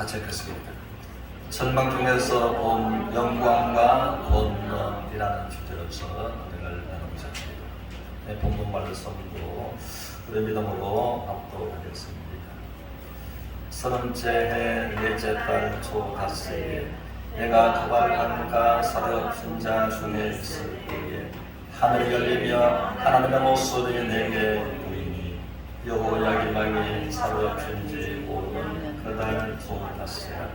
같이 읽겠습니다. 전망 중에서 온 영광과 권능이라는 주제로서 은혜를 나누고자 합니다. 네, 본문 말씀도 우리 믿음으로 압도하겠습니다. 30째 해 넷째 달 초 닷새에 내가 가발강가 사르신 자 중에 있을 때에 하늘이 열리며 하나님의 모습이 내게 보이니 여호야김 사르신 지 5년 그달 초 닷새라.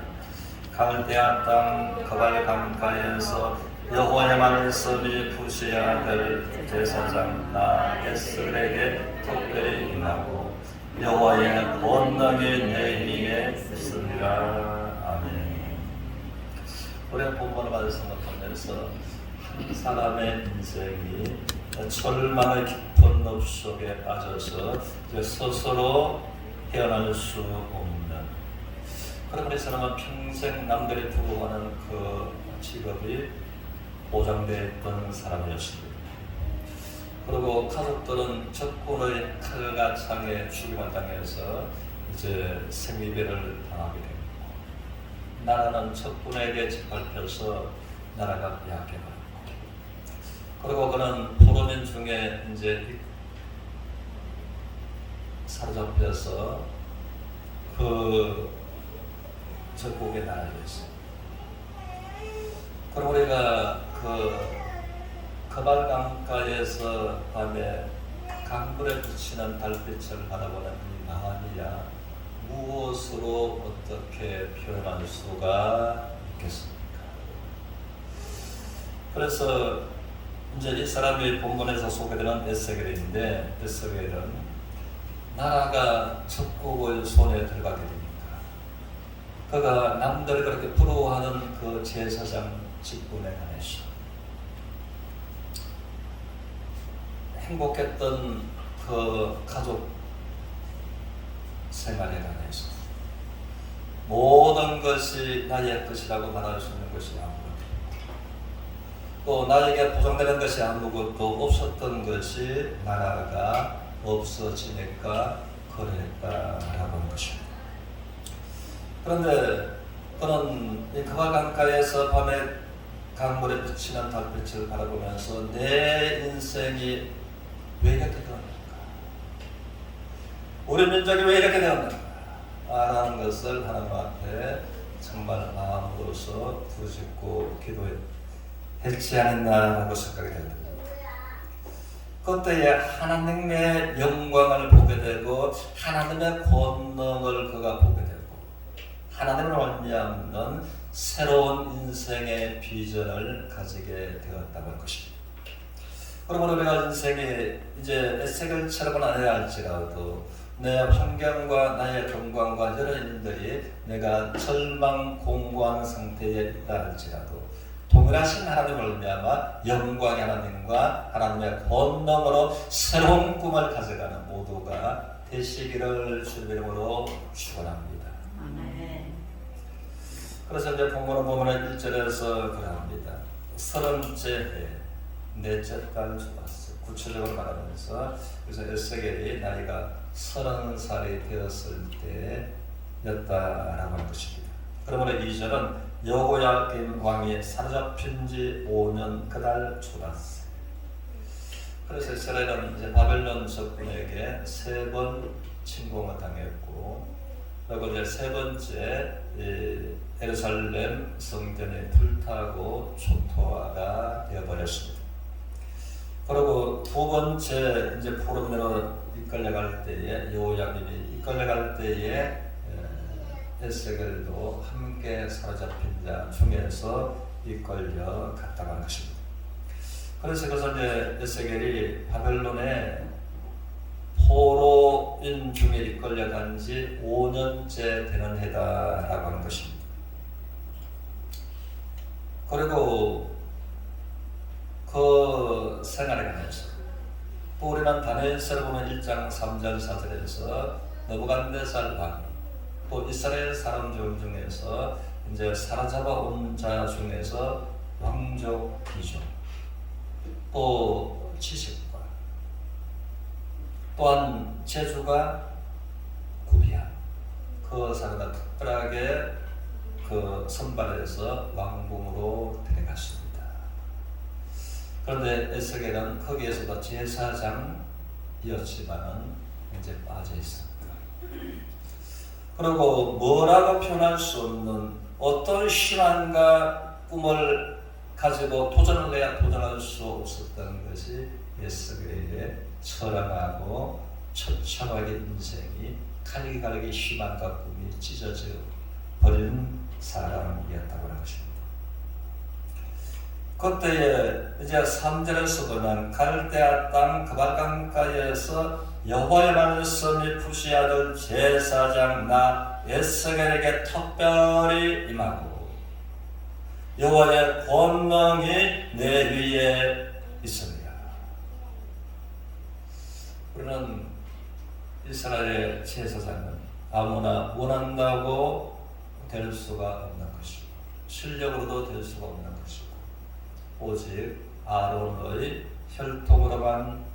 갈대아 땅 가발강가에서 여호와의 말씀이 부시야 될 제사장 나 에스겔에게 특별히 임하고 여호와의 권능이 내 위에 있으리라. 아멘. 우리 본문을 말씀을 보면서 한 사람의 인생이 절망의 깊은 늪 속에 빠져서 스스로 헤어날 수 없는, 그러면 이 사람은 평생 남들이 부러워하는 그 직업이 보장되어 있던 사람이었습니다. 그리고 가족들은 적군의 칼과 창에 죽임을 당해서 이제 생이별을 당하게 됩니다. 나라는 적군에게 짓밟혀서 나라가 빼앗겨버렸고, 그리고 그는 포로민 중에 이제 사로잡혀서 그 적국의 나라에 있어요. 그럼 우리가 가발강가에서 밤에 강불에 비치는 달빛을 바라보는 이 마음이야 무엇으로 어떻게 표현할 수가 있겠습니까? 그래서 이제 이 사람이 본문에서 소개되는 에스겔인데, 에스겔은 나라가 적국의 손에 들어가게 됩니다. 그가 남들이 그렇게 부러워하는 그 제사장 직분에 관해서 행복했던 그 가족 생활에 관해서 모든 것이 나의 것이라고 말할 수 있는 것이 아무것도, 또 나에게 보장되는 것이 아무것도 없었던 것이 나라가 없어지니까 그랬다라고 하는 것입니다. 그런데 그는 이 가발강가에서 밤에 강물에 비치는 달빛을 바라보면서 내 인생이 왜 이렇게 되었는가? 우리 민족이 왜 이렇게 되었는가? 라는 것을 하나님 앞에 정말 마음으로서 부르짖고 기도했지 않았나라고 생각이 됩니다. 그때에 하나님의 영광을 보게 되고 하나님의 권능을 그가 보게 되고 하나님을 말미암는 새로운 인생의 비전을 가지게 되었다고 할 것입니다. 그러므로 우리가 인생이 이제 에스겔처럼은 아니라 할지라도 내 환경과 나의 건강과 여러 일들이 내가 절망 공고한 상태에 있다 할지라도 동일하신 하나님을 말미암아 영광의 하나님과 하나님의 권능으로 새로운 꿈을 가져가는 모두가 되시기를 주님의 이름으로 축원합니다. 그래서 이제 본문을 보면 1절에서 그러합니다. 30째 해 넷째 달 주았어. 구체적으로 말하면서 그래서 에스겔이 나이가 30살이 되었을 때였다라고 하는 것입니다. 그러므로 2절은 여호야김 왕이 사로잡힌 지 5년 그달 주았어. 그래서 이스라엘은 이제 바벨론 적군에게 3번 침공을 당했고, 그리고 이제 3번째 예루살렘 성전이 불타고 초토화가 되어버렸습니다. 그리고 2번째 이제 포로민으로 이끌려갈 때에 여호야김이 이끌려갈 때에 에스겔도 함께 사로잡힌 자 중에서 이끌려 갔다고 하는 것입니다. 그래서 이제 에스겔이 바벨론에 포로인 중에 이끌려간 지 5년째 되는 해다라고 하는 것입니다. 그리고 그 생활에 관해서 또 우리는 다니엘서를 보면 1장 3절 4절에서 느부갓네살 왕이 또 이스라엘 사람들 중에서 이제 사로잡아 온 자 중에서 왕족 귀족 또 지식과 또한 재주가 구비한 그 사람을 특별하게 그 선발해서 왕궁으로 데려갔습니다. 그런데 에스겔은 거기에서도 제사장이었지만은 이제 빠져 있었다. 그리고 뭐라고 표현할 수 없는 어떤 신앙과 꿈을 가지고 도전을 해야 도전할 수 없었던 것이 에스겔의 처량하고 처참하게 인생이 갈기갈기 희망과 꿈이 찢어져 버린 사람이었다고 하는 것입니다. 그때에 이제 3절에서 보면 갈대아 땅 그발강가에서 여호와의 말씀이 푸시 아들 제사장 나 에스겔에게 특별히 임하고 여호와의 권능이 내 위에 있습니다. 우리는 이스라엘의 제사장은 아무나 원한다고 될 수가 없는 것이고 실력으로도 될 수가 없는 것이고 오직 아론의 혈통으로만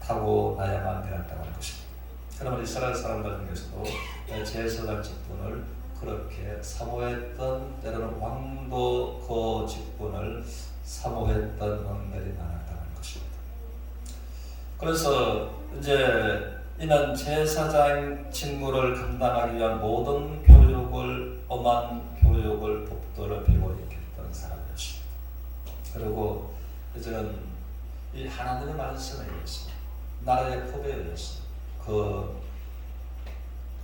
타고나야만 되었다고 하는 것입니다. 그러면 이스라엘 사람들 중에서도 제사장 직분을 그렇게 사모했던 때로는 왕도 그 직분을 사모했던 왕들이 많았다고 하는 것입니다. 그래서 이제 이는 제사장 직무를 감당하기 위한 모든 교육을 엄한 교육을 법도를 배워 있겠던 사람이었습니다. 그리고 이제는 이 하나님의 말씀에 의해서 나라의 법에 의해서 그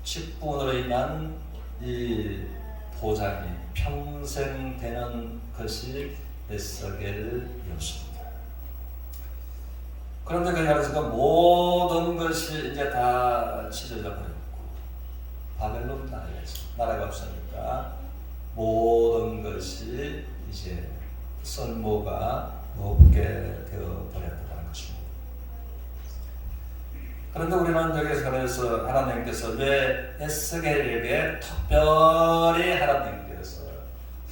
직분으로 인한 이 보장이 평생 되는 것이 에스겔이었습니다. 그런데 그 안에서 모든 것이 이제 다 찢어져 버렸고 바벨론 나라가 없으니까 모든 것이 이제 썰모가 없게 되어 버렸다는 것입니다. 그런데 우리는 여기서 그래서 하나님께서 왜 에스겔에게 특별히 하나님께서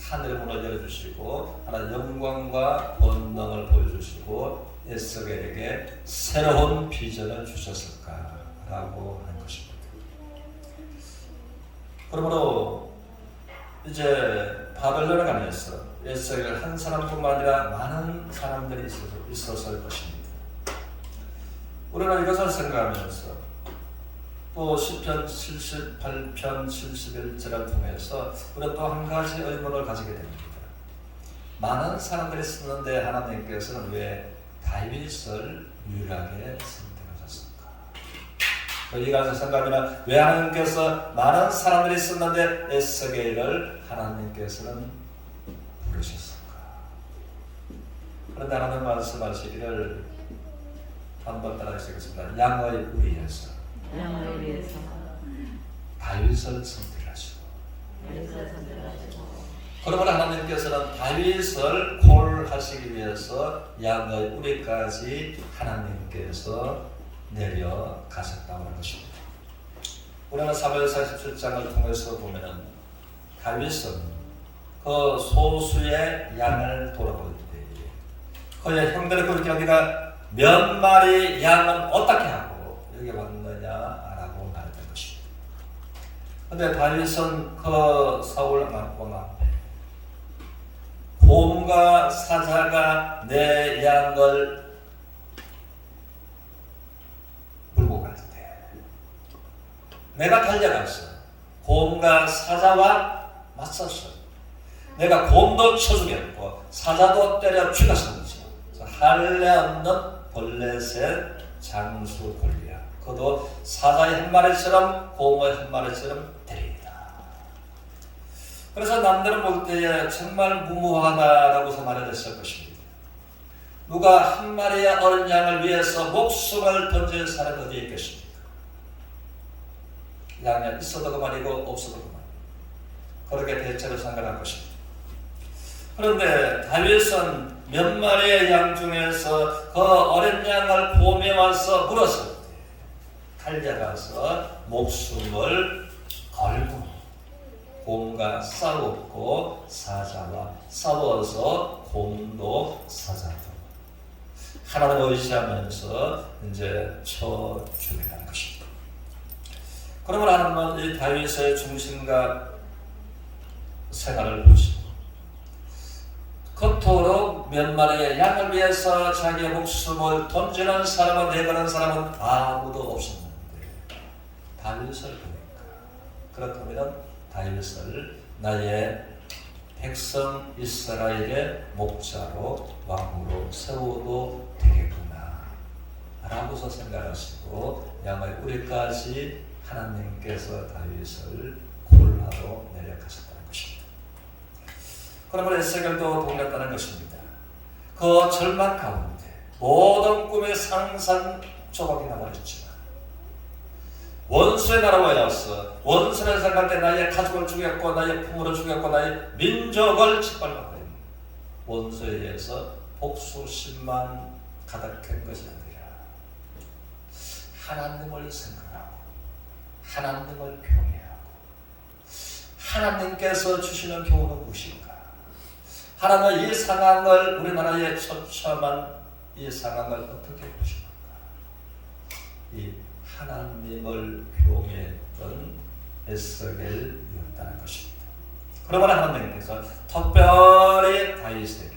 하늘의 문을 열어주시고 하나님의 영광과 권능을 보여주시고 에스겔에게 새로운 비전을 주셨을까라고 하는 것입니다. 그러므로 이제 바벨론에 가면서 에스겔 한 사람뿐만 아니라 많은 사람들이 있었을 것입니다. 우리가 이것을 생각하면서 또 시편 78편 71절을 통해서 우리가 또 한 가지 의문을 가지게 됩니다. 많은 사람들이 쓰는데 하나님께서는 왜 다윗을 유일하게 선택하셨을까? 여기가 생각하면 왜 하나님께서 많은 사람들이 쓰는데 에스겔을 하나님께서는 부르셨을까? 그런데 하나님 말씀하시기를 한번 따라하시겠습니다. 양의 우리에서 다윗을 선택하시고 그러면 하나님께서는 다윗을 콜하시기 위해서 양의 우리까지 하나님께서 내려가셨다고 하는 것입니다. 우리는 사무엘상 17장을 통해서 보면 다윗은 그 소수의 양을 돌아볼 때 그의 형들의 그렇게 우리가 몇 마리 양은 어떻게 하고 여기 왔느냐라고 말했던 것입니다. 그런데 다윗은 그 사울 왕 앞에 곰과 사자가 내 양을 물고 갈 때 내가 달려가서 곰과 사자와 맞섰어요. 내가 곰도 쳐 죽였고 사자도 때려 죽였었지. 할례 없는 블레셋 장수 골리앗 그도 사자의 한 마리처럼 곰의 한 마리처럼 때립니다. 그래서 남들은 볼 때에 정말 무모하다라고 말했을 것입니다. 누가 한 마리의 어린 양을 위해서 목숨을 던질 사람이 어디에 있겠습니까? 양이 있어도 그만이고 없어도 그만. 그렇게 대체로 생각할 것입니다. 그런데 다윗은 몇 마리의 양 중에서 그 어린 양을 곰에 와서 물었을 때 달려가서 목숨을 걸고 곰과 싸웠고 사자와 싸워서 곰도 사자도 하나님을 의지하면서 이제 쳐 죽이는 것입니다. 그러면 하나님은 이 다윗의 중심과 생활을 보시고 그토록 몇 마리의 양을 위해서 자기의 목숨을 던지는 사람은 내거는 사람은 아무도 없었는데 다윗을 보니까 그렇다면 다윗을 나의 백성 이스라엘의 목자로 왕으로 세워도 되겠구나 라고서 생각하시고 야말 우리까지 하나님께서 다윗을 콜하로 내려가셨다는 것입니다. 그러면 에스겔도 동일했다는 것입니다. 그 절망 가운데 모든 꿈의 상상 조각이 나버렸지만 원수의 나라와 와서 원수를 생각할 때 나의 가족을 죽였고 나의 부모를 죽였고 나의 민족을 짓밟아버린 원수에 의해서 복수심만 가득한 것이 아니라 하나님을 생각하고 하나님을 경외하고 하나님께서 주시는 교훈은 무엇인가? 하나님은 이 상황을 우리나라의 처참한 이 상황을 어떻게 보십니까? 이 하나님을 경외했던 에스겔이었다는 것입니다. 그러면 하나님께서 특별히 다윗에게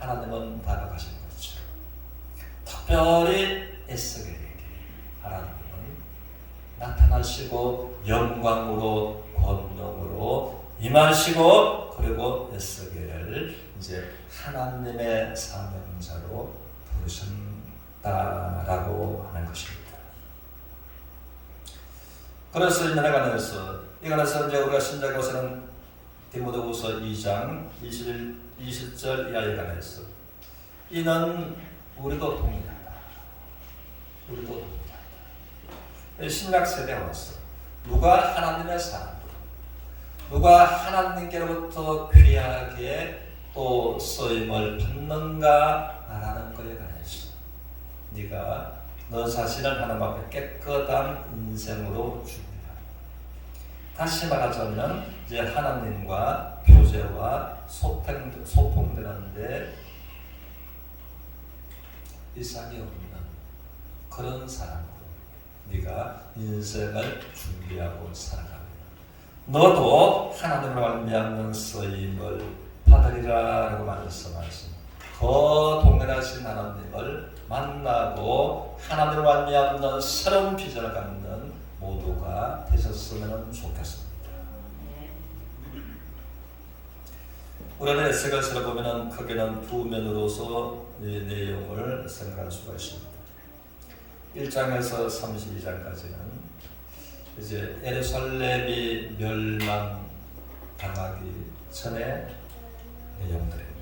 하나님은 다가가신 거죠. 특별히 에스겔에게 하나님은 나타나시고 영광으로 권능으로 임하시고 그리고 에스겔을 이제 하나님의 사명자로 부르신다라고 하는 것입니다. 그래서 이번에서 이제 우리가 신자고서는 디모데후서 2장 20절 이하에 관해서 이는 우리도 동일하다. 우리도 동일하다. 신약 세대에 와서 누가 하나님의 사람, 누가 하나님께로부터 귀하게 또 쓰임을 받는가라는 것에 관해서 네가 너 자신을 하나님 앞에 깨끗한 인생으로 준비하라. 다시 말하자면 이제 하나님과 교제와 소통되는데 이상이 없는 그런 사람으로 네가 인생을 준비하고 살아가라. 너도 하나님을 말미암는 쓰임을 받으리라라고 말씀하신 그 동일하신 하나님을 만나고 하나님을 말미암는 새로운 비전을 갖는 모두가 되셨으면 좋겠습니다. 우리는 에스겔서를 보면 크게는 두 면으로서 이 내용을 생각할 수가 있습니다. 1장에서 32장까지는 이제 예루살렘이 멸망당하기 전에 내용들입니다.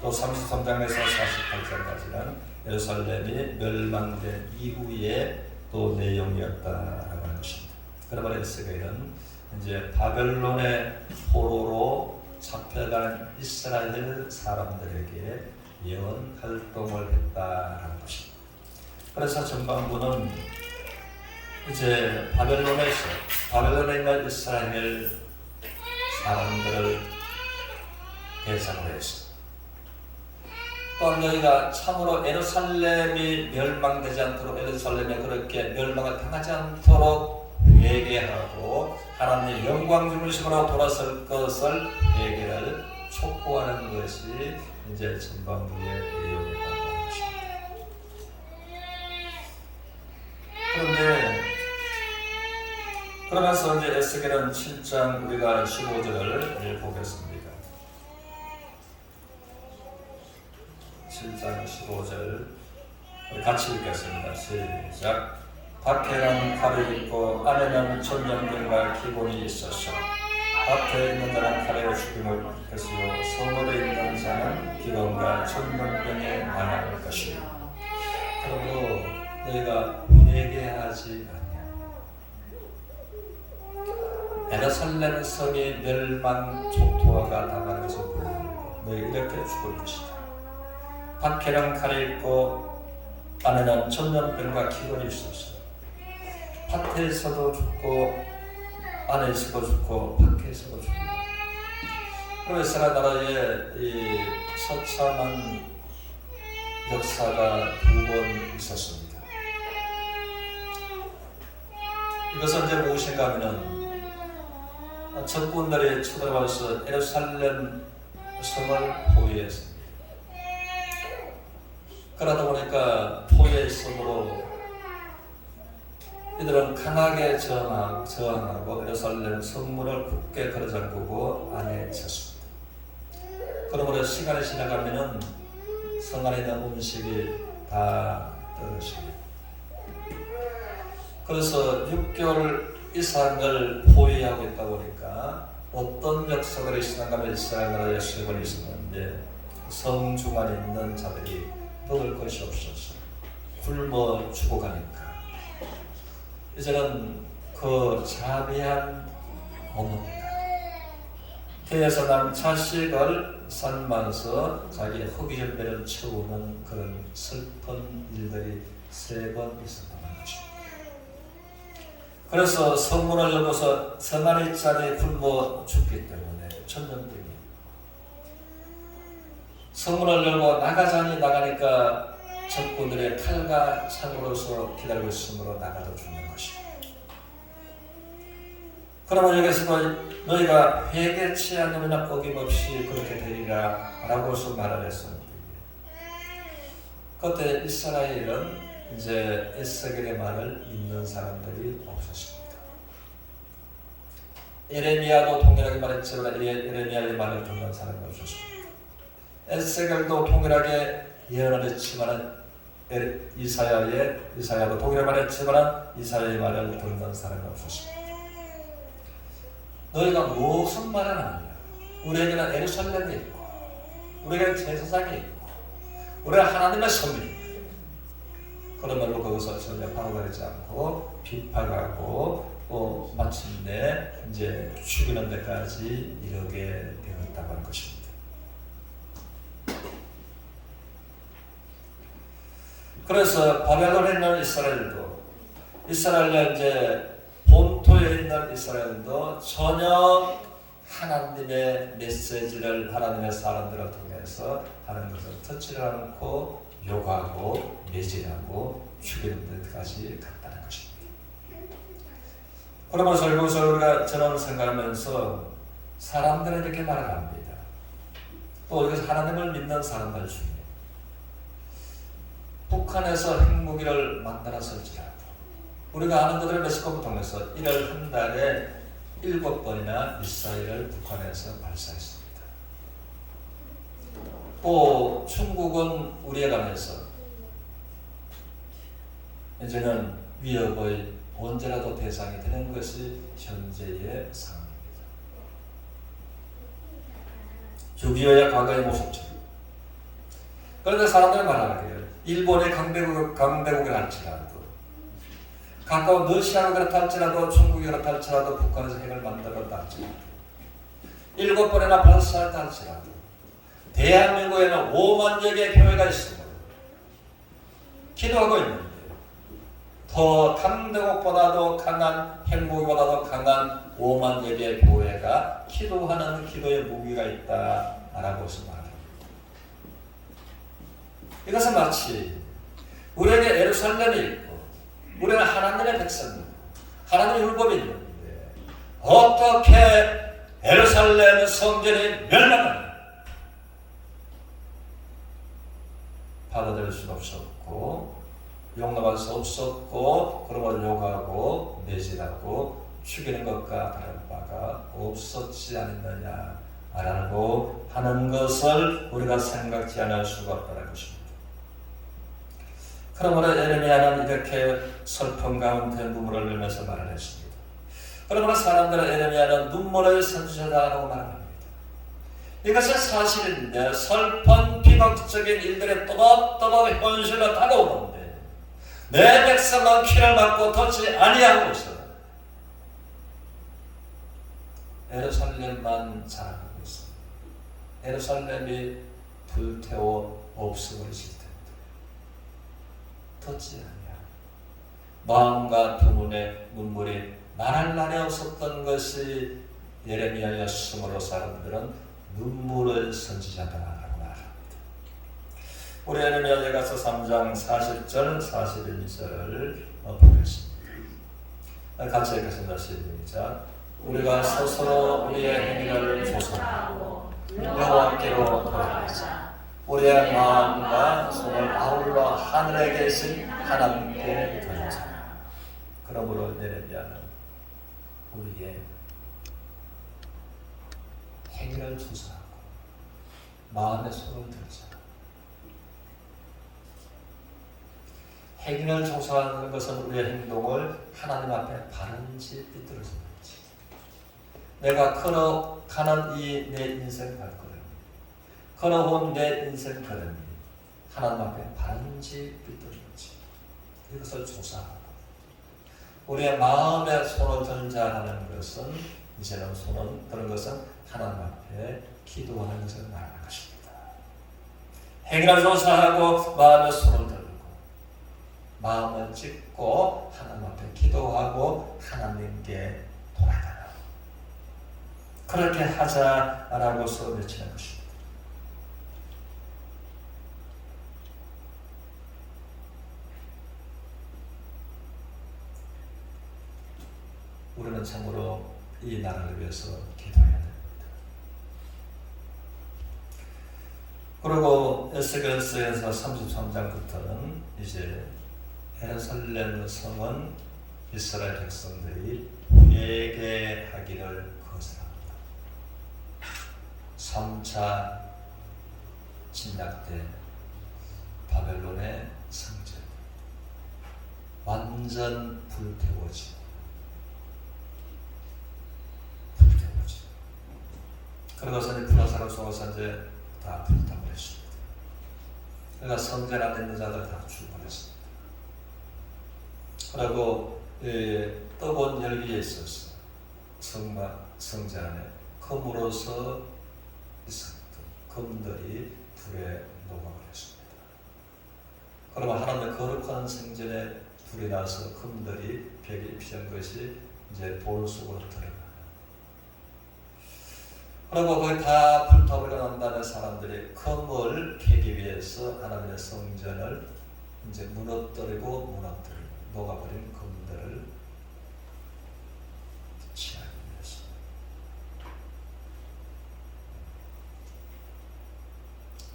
또 33장에서 48장까지는 예루살렘이 멸망된 이후의 또 내용이었다라고 하는 것입니다. 그러면 에스겔은 이제 바벨론의 포로로 잡혀가는 이스라엘 사람들에게 예언 활동을 했다라는 것입니다. 그래서 전반부는 이제 바벨론에 있는 이스라엘 사람들을 대상으로 해서 또 너희가 참으로 예루살렘이 멸망되지 않도록 예루살렘에 그렇게 멸망을 당하지 않도록 회개하고 하나님의 영광 중심으로 돌아설 것을 회개를 촉구하는 것이 이제 전반부의 내용이라고 하는 것입니다. 그러면서 이제 에스겔은 7장 우리가 15절을 보겠습니다. 7장 15절 같이 읽겠습니다. 시작. 밖에는 칼을 입고 안에는 천년병과 기곤이 있었어. 밭에 있는 자는 칼에 죽임을 받겠으요 성읍에 있는 자는 기곤과 천년병에 망할 것이요. 그러므로 너희가 회개하지 아니하며 예루살렘 성이 멸망 촉토화가 당하는 것을 보고 너희 이렇게 죽을 것이다. 밖에는 칼이 있고 안에는 천년병과 기근이 있었어. 밭에서도 죽고 안에서도 죽고 밖에서도 죽고. 그럼 이스라엘 나라에 이 처참한 역사가 두 번 있었습니다. 이것은 이제 무엇인가 하면은 적군들이 쳐들어와서 예루살렘 성을 포위했습니다. 그러다 보니까 포위의 성으로 이들은 강하게 저항하고 예루살렘 성문을 굳게 걸어잠그고 안에 있었습니다. 그러므로 시간이 지나가면은 성 안에 있는 음식이 다 떨어집니다. 그래서 6개월 이상을 포위하고 있다 보니까 어떤 역사들이 있었는가 하면 이스라엘 나라의 쇠권이 있었는데 성 중안에 있는 자들이 먹을 것이 없어서 굶어 죽어가니까 이제는 그 자비한 어머니가 태에서 난 자식을 삶아서 자기 허기전배를 채우는 그런 슬픈 일들이 3번 있었다는 것입니다. 그래서 성문을 열고서 성 안에 있는 자들이 굶어 죽기 때문에 천년병이 성문을 열고 나가자니 나가니까 적군들의 칼과 창으로서 기다리고 있으므로 나가도 죽는 것입니다. 그러면 여기서도 너희가 회개치 않으면 어김없이 그렇게 되리라 라고서 말을 했습니다. 그때 이스라엘은 이제 에스겔의 말을 믿는 사람들이 없었습니다. 예레미야도 동일하게 말했지만 예레미야의 말을 듣는 사람이 없었습니다. 에스겔도 동일하게 예언을 했지만 이사야도 동일하게 말했지만 이사야의 말을 듣는 사람이 없었습니다. 너희가 무슨 말을 하느냐? 우리에게는 예루살렘이 있고 우리에게는 제사장이 있고 우리는 하나님의 성민입니다. 그런 말로 거기서 전혀 방어하지 않고 비판하고 또 마침내 이제 죽이는 데까지 이르게 되었다고 하는 것입니다. 그래서 바벨론에 있는 이스라엘의 이제 본토에 있는 이스라엘도 전혀 하나님의 메시지를 하나님의 사람들을 통해서 하는 것을 듣지 않고 욕하고 매질하고 죽이는 데까지 갔다는 것입니다. 그러면서 여기서 우리가 저는 생각하면서 사람들은 이렇게 말합니다. 또 여기서 하나님을 믿는 사람들 중에 북한에서 핵무기를 만들었을지라도 우리가 아는 것들을 메시코를 통해서 1월 한 달에 7번이나 미사일을 북한에서 발사했습니다. 또 중국은 우리에 관해서 이제는 위협의 언제라도 대상이 되는 것이 현재의 상황입니다. 6.25의 과거의 모습처럼. 그런데 사람들은 말하기를 일본의 강대국을 할지라도 가까운 러시아가 그렇다 할지라도 중국이 그렇다 할지라도 북한에서 핵을 만들었다 할지라도 7번이나 발사했다 할지라도 대한민국에는 5만여 개의 교회가 있습니다. 기도하고 있는데 더 강대국보다도 강한 핵무기보다도 강한 5만여 개의 교회가 기도하는 기도의 무기가 있다라고 말합니다. 이것은 마치 우리에게 예루살렘이 있고 우리는 하나님의 백성입니다. 하나님의 율법이 있는데 어떻게 예루살렘 성전이 멸망하냐? 받아들일 수 없었고 용납할 수 없었고 그러므로 욕하고 매질하고 죽이는 것과 다른 바가 없었지 않느냐라고 하는 것을 우리가 생각지 않을 수가 없다는 것입니다. 그러므로 예레미야는 이렇게 슬픔 가운데 눈물을 흘리면서 말을 했습니다. 그러므로 사람들은 예레미야는 눈물의 선지자라고 말합니다. 이것은 사실인데 슬픈 비극적인 일들이 또박또박 현실로 다가오는데 내 백성은 피를 맞고 걷지 아니하고 있어요. 예루살렘만 자랑하고 있습니다. 예루살렘이 불태워 없어버리실 텐데 걷지 아니하. 마음과 두 눈에 눈물이 말할 날이 없었던 것이 예레미야였으므로 사람들은 눈물의 선지자다라고 말합니다. 우리 예레미야에 가서 3장 40절 41절을 보겠습니다. 같이 읽겠습니다. 시작. 우리가 스스로 우리의 행위를 조사하고 여호와께로 돌아가자. 우리의 마음과 손을 아울러 하늘에 계신 하나님께 드리자. 그러므로 예레미야는 우리의 행위를 조사하고 마음의 손을 들자. 행위를 조사하는 것은 우리의 행동을 하나님 앞에 바른지 삐뚤어지는지, 내가 걸어가는 이 내 인생 발걸음, 걸어온 내 인생 걸음이 하나님 앞에 바른지 삐뚤어지는지 이것을 조사하고, 우리의 마음에 손을 들자 하는 것은, 이제는 손을 드는 것은 하나님 앞에 기도하는 것을 말하는 것입니다. 행위를 조사하고 마음에 손을 들고 마음을 찢고 하나님 앞에 기도하고 하나님께 돌아가라. 그렇게 하자라고서 외치는 것입니다. 우리는 참으로 이 나라를 위해서 기도해야 됩니다. 그리고 에스겔서에서 33장부터는 이제 예루살렘 성은 이스라엘 백성들이 회개하기를 거절합니다. 3차 침략 때 바벨론의 성전 완전 불태워지고 그것은 불화사로 쏘아서 이제 다 불타버렸습니다. 그러니까 성전 안에 있는 자들 다 죽어버렸습니다. 그리고 뜨거운 열기에 있어서 성전 안에 금으로서 있었던 금들이 불에 녹아버렸습니다. 그러면 하나님의 거룩한 성전에 불이 나서 금들이 벽에 입힌 것이 이제 볼 속으로 들어가요. 그리고 거기 다 불타버리고 난 다음에 사람들이 금을 캐기 위해서 하나님의 성전을 이제 무너뜨리고 녹아버린 금들을 취하기 위해서.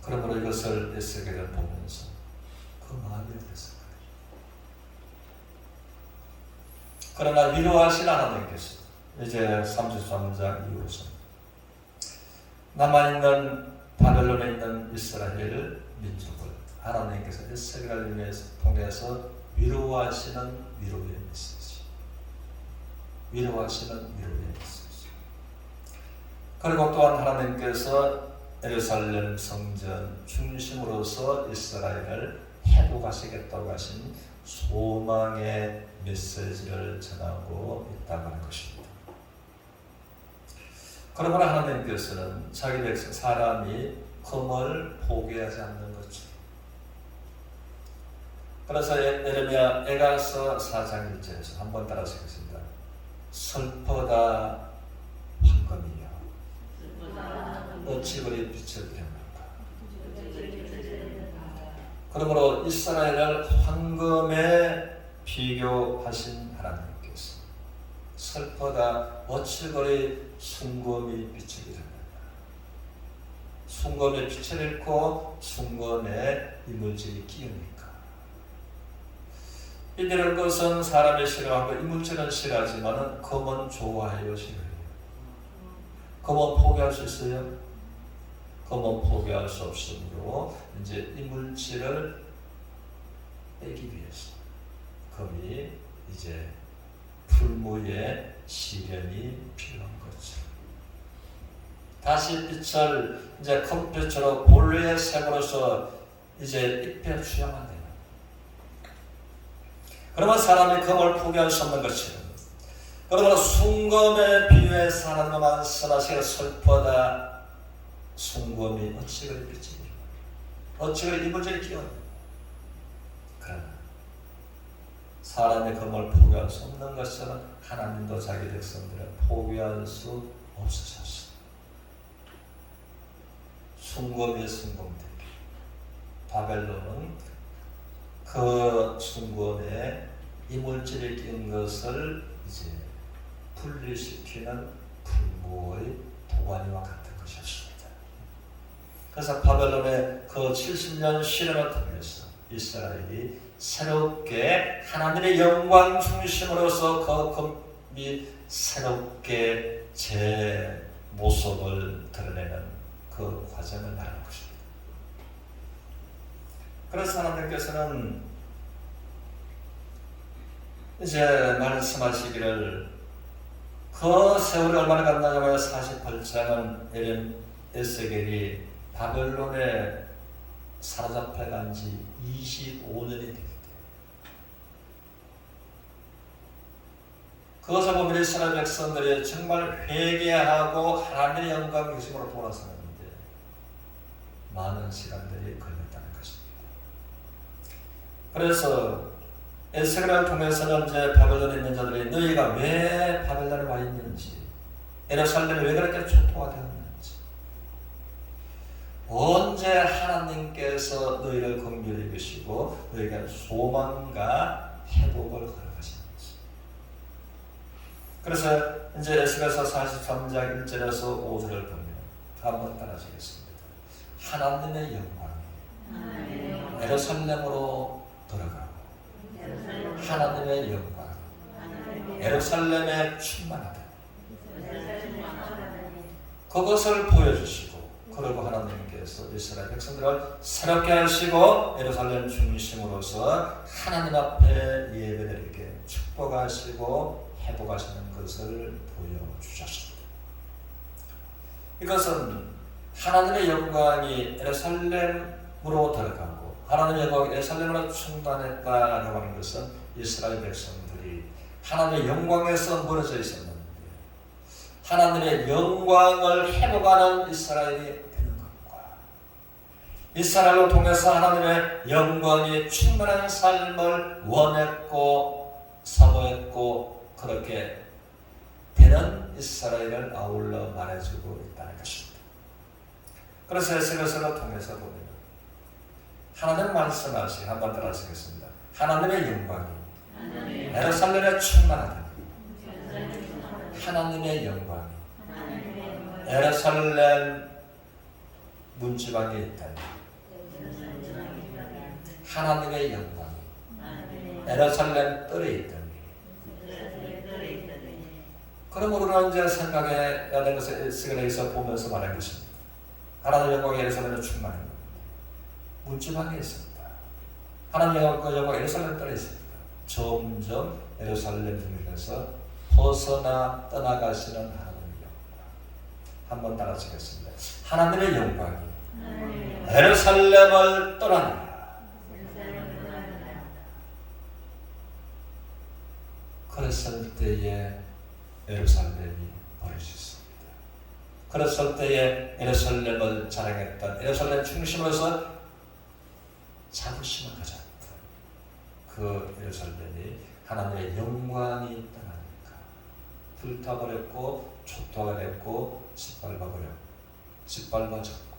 그러므로 이것을 에스겔을 보면서 그 마음이 어땠을까요? 그러나 위로하신 하나님께서 이제 33장 이후에서 남아있는 바벨론에 있는 이스라엘 민족을 하나님께서 에스겔을 통해서 위로하시는 위로의 메시지, 위로하시는 위로의 메시지. 그리고 또한 하나님께서 예루살렘 성전 중심으로서 이스라엘을 회복하시겠다고 하신 소망의 메시지를 전하고 있다고 하는 것입니다. 그러므로 하나님께서는 자기 백성 사람이 금을 포기하지 않는 거죠. 그래서 예레미야 에가서 4장 1절에서 한번 따라서 읽겠습니다. 슬퍼다 황금이여 어찌 그리 빛을 비합니까. 그러므로 이스라엘을 황금에 비교하신 하나님께서 슬퍼다 어찌 그리 순금이 빛을 비합니까. 순금의 빛을 잃고 순금의 이물질이 끼우니까. 이런 것은 사람이 싫어하고 이물질은 싫어하지만 금은 좋아해요, 싫어해요? 금은 포기할 수 있어요? 금은 포기할 수 없으므로 이제 이물질을 빼기 위해서 금이 이제 풀무의 시련이 필요한 거죠. 다시 빛을 이제 금빛으로 본래의 색으로서 이제 입혀 주야만 돼요. 그러면 사람이 금을 포기할 수 없는 것이요. 그러므로 순금에 비유해서 하나님만 선하시기를 슬퍼다. 순금이 어찌 그리 빛이 어찌 그리 이물질이 끼어요. 그러나 사람의 금을 포기할 수 없는 것처럼 하나님도 자기 백성들을 포기할 수 없으셨어요. 순금이 순금되게 바벨론은 그 순금의 이물질이 낀 것을 이제 분리시키는 풀무의 도가니와 같은 것이었습니다. 그래서 바벨론의 그 70년 시련을 통해서 이스라엘이 새롭게 하나님의 영광 중심으로서 그 금이 새롭게 제 모습을 드러내는 그 과정을 말하는 것입니다. 그래서 하나님께서는 이제 말씀하시기를 그 세월이 얼마나 갔나냐면 48장은 에스겔이 바벨론에 사로잡혀 간 지 25년이 되기 때문에 그것을 보면 이스라엘 백성들이 정말 회개하고 하나님의 영광 중심으로 돌아서는데 많은 시간들이 걸렸다는 것입니다. 그래서 에스겔을 통해서는 이제 바벨론에 있는 자들이 너희가 왜 바벨론에 와 있는지, 예루살렘이 왜 그렇게 초토화 되었는지, 언제 하나님께서 너희를 긍휼히 여기시고 너희에게 소망과 회복을 허락하시는지. 그래서 이제 에스겔서 43장 1절에서 5절을 보면 한번 따라주겠습니다. 하나님의 영광이 예루살렘으로 돌아가고 하나님의 영광 예루살렘에 충만하다. 그것을 보여주시고, 그리고 하나님께서 이스라엘 백성들을 새롭게 하시고 예루살렘 중심으로서 하나님 앞에 예배드리게 축복하시고 회복하시는 것을 보여주셨습니다. 이것은 하나님의 영광이 예루살렘으로 들어가고 하나님의 영광이 예루살렘으로 충만했다라고 하는 것은 이스라엘 백성들이 하나님의 영광에서 멀어져 있었는데 하나님의 영광을 회복하는 이스라엘이 되는 것과 이스라엘을 통해서 하나님의 영광이 충만한 삶을 원했고 사모했고 그렇게 되는 이스라엘을 아울러 말해주고 있다는 것입니다. 그래서 에스겔서를 통해서 보면 하나님 말씀하시 한번 따라하시겠습니다. 하나님의 영광이 예루살렘에 충만하다. 하나님의 영광이 예루살렘 문지방에 있다. 하나님의 영광이 예루살렘 뜰에 있다. 그러므로 이제 생각해야 되는 것을 에스겔에서 보면서 말한 것입니다. 하나님의 영광이 예루살렘에 충만한 겁니다. 문지방에 있습니다. 하나님의 영광이 예루살렘 뜰에 있습니다. 점점 예루살렘 중에서 벗어나 떠나가시는 하나님의 영광. 한번 따라하시겠습니다. 하나님의 영광이 예루살렘을 떠나니라. 그랬을 때에 예루살렘이 버려졌습니다. 그랬을 때에 예루살렘을 자랑했던 예루살렘 중심으로서 자부심을 가졌던 그 예루살렘이 하나님의 영광이 떠나니까 불타버렸고 초토화가 됐고 짓밟아졌고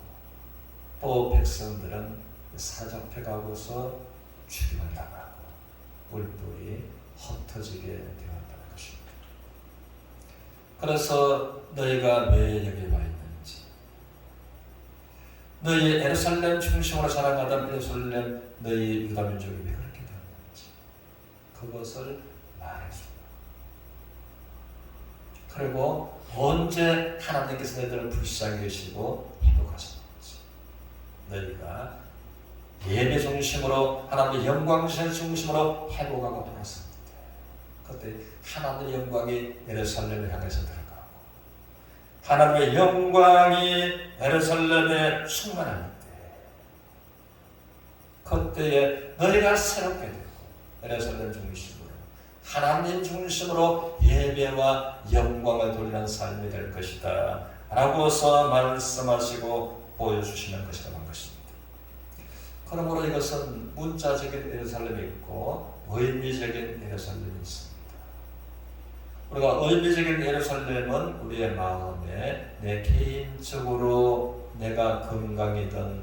또 백성들은 사잡혀가고서 죽임을 당하고 뿔뿔이 흩어지게 되었다는 것입니다. 그래서 너희가 왜 여기 와 있는지, 너희 예루살렘 중심으로 자랑하던 예루살렘 너희 유다 민족이 왜 그렇게 되었는지 그것을 말해줍니다. 그리고 언제 하나님께서 너희들을 불쌍히 여시고 회복하셨는지, 너희가 예배 중심으로 하나님의 영광 중심으로 회복하고 돌아섰을 때 그때 하나님의 영광이 예루살렘을 향해서 들어가고 하나님의 영광이 예루살렘에 충만할 때 그때에 너희가 새롭게 되고 예루살렘 중심으로 하나님 중심으로 예배와 영광을 돌리는 삶이 될 것이다 라고서 말씀하시고 보여주시는 것이라는 것입니다. 그러므로 이것은 문자적인 예루살렘이 있고 의미적인 예루살렘이 있습니다. 우리가 의미적인 예루살렘은 우리의 마음에 내 개인적으로 내가 건강이든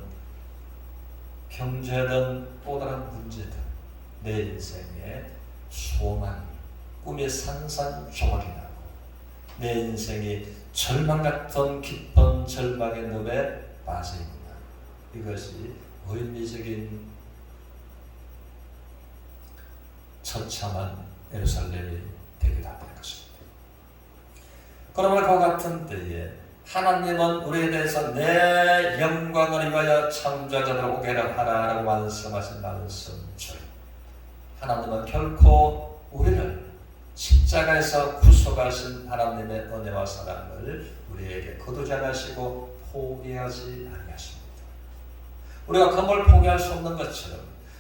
경제든 또 다른 문제든 내 인생에 소망, 꿈이 산산조각이 나고 내 인생이 절망 같은 깊은 절망의 늪에 빠져있구나. 이것이 의미적인 처참한 예루살렘이 되기도 하는 것입니다. 그러므로 그 같은 때에 하나님은 우리에 대해서 내 영광을 위하여 창조자들을 오게 하라라고 말씀하신 말씀처럼 하나님은 결코 우리를 십자가에서 구속하신 하나님의 은혜와 사랑을 우리에게 거두지 않으시고 포기하지 아니하십니다. 우리가 금을 포기할 수 없는 것처럼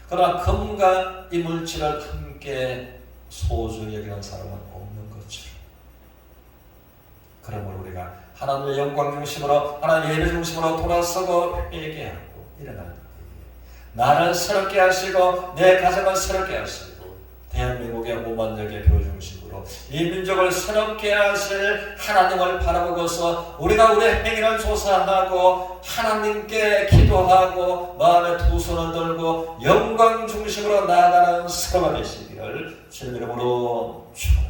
그러나 금과 이 물질을 함께 소중히 여기는 사람은 없는 것처럼 그러므로 우리가 하나님의 영광 중심으로 하나님의 예배 중심으로 돌아서고 회개하고 일어날 때 나를 새롭게 하시고 내 가정을 새롭게 하시고 대한민국의 5만역의 교 중심으로 이 민족을 새롭게 하실 하나님을 바라보고서 우리가 우리의 행위를 조사하고 하나님께 기도하고 마음에 두 손을 들고 영광 중심으로 나아가는 서로가 되시기를 주님 이름으로 축원합니다.